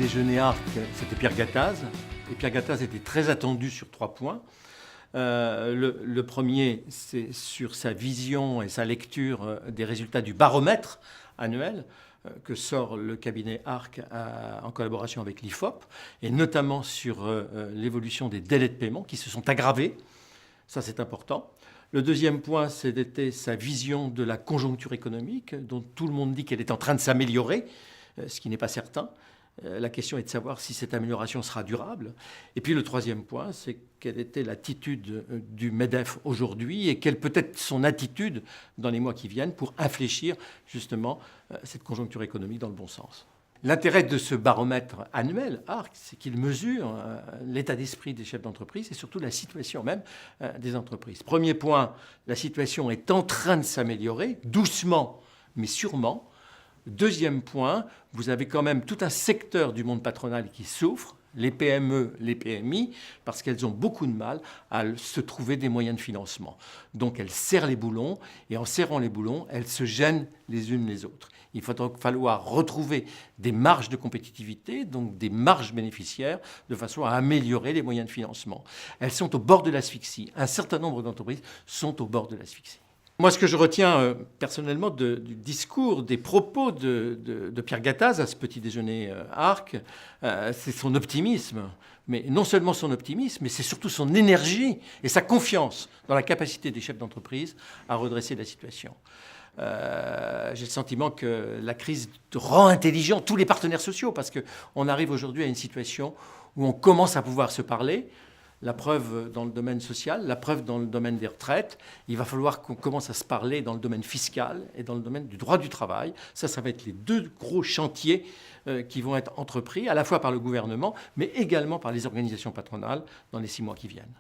déjeuner ARC, c'était Pierre Gattaz. Et Pierre Gattaz était très attendu sur 3 points. Le premier, c'est sur sa vision et sa lecture des résultats du baromètre annuel que sort le cabinet ARC en collaboration avec l'IFOP, et notamment sur l'évolution des délais de paiement qui se sont aggravés. Ça, c'est important. Le deuxième point, c'était sa vision de la conjoncture économique, dont tout le monde dit qu'elle est en train de s'améliorer, ce qui n'est pas certain. La question est de savoir si cette amélioration sera durable. Et puis le troisième point, c'est quelle était l'attitude du MEDEF aujourd'hui et quelle peut être son attitude dans les mois qui viennent pour infléchir justement cette conjoncture économique dans le bon sens. L'intérêt de ce baromètre annuel, ARC, c'est qu'il mesure l'état d'esprit des chefs d'entreprise et surtout la situation même des entreprises. Premier point, la situation est en train de s'améliorer, doucement mais sûrement. Deuxième point, vous avez quand même tout un secteur du monde patronal qui souffre, les PME, les PMI, parce qu'elles ont beaucoup de mal à se trouver des moyens de financement. Donc elles serrent les boulons, et en serrant les boulons, elles se gênent les unes les autres. Il va donc falloir retrouver des marges de compétitivité, donc des marges bénéficiaires, de façon à améliorer les moyens de financement. Elles sont au bord de l'asphyxie. Un certain nombre d'entreprises sont au bord de l'asphyxie. Moi, ce que je retiens personnellement du discours, des propos de Pierre Gattaz à ce petit déjeuner ARC, c'est son optimisme. Mais non seulement son optimisme, mais c'est surtout son énergie et sa confiance dans la capacité des chefs d'entreprise à redresser la situation. J'ai le sentiment que la crise rend intelligents tous les partenaires sociaux, parce qu'on arrive aujourd'hui à une situation où on commence à pouvoir se parler. La preuve dans le domaine social, la preuve dans le domaine des retraites. Il va falloir qu'on commence à se parler dans le domaine fiscal et dans le domaine du droit du travail. Ça va être les 2 gros chantiers qui vont être entrepris, à la fois par le gouvernement, mais également par les organisations patronales dans les 6 mois qui viennent.